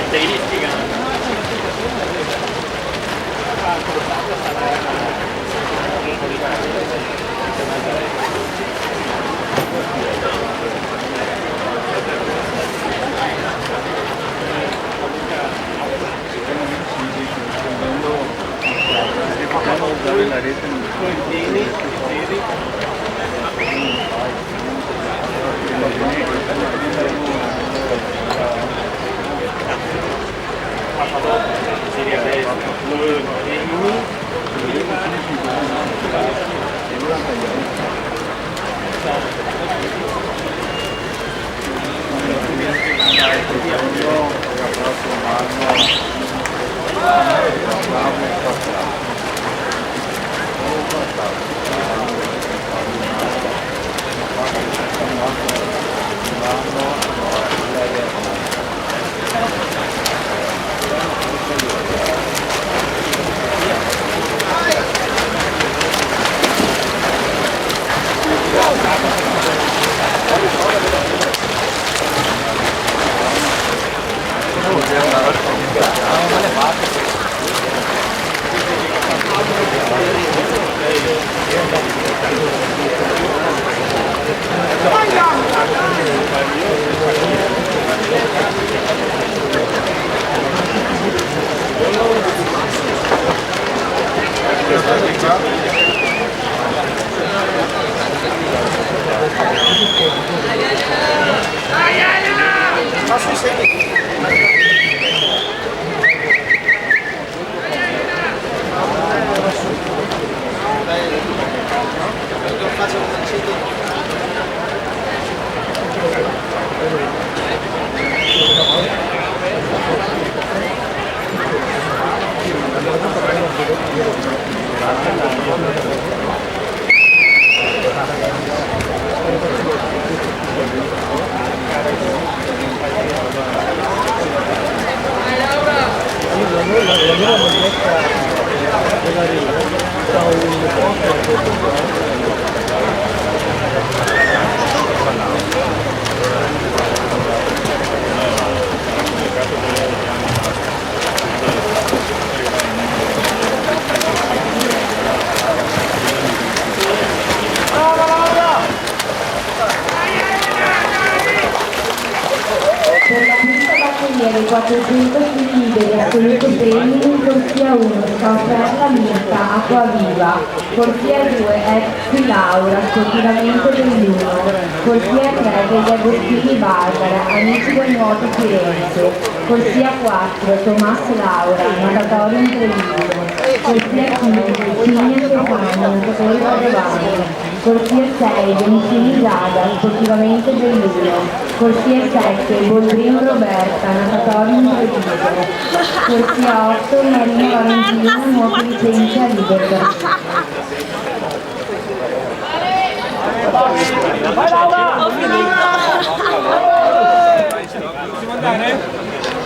caratteristica. usare la rete Dei 400 liberi assoluto premio in corsia 1, Scaufferla Mirta, Acquaviva, corsia 2, ex Laura, sportivamente dell'1, corsia 3 degli Agostini Barbara, amici del nuoto Firenze, corsia 4, Tommaso Laura, natatorio in Treviso, corsia 5, Cigna Stefano, natatore Padovani, corsia 6, Denisini Giada, sportivamente dell'1, corsia 7, Boldrin Roberta, natatorio in Treviso, corsia 8, Marina Valentina, nuova licenza Libertà. Vai Laura! Ho finito!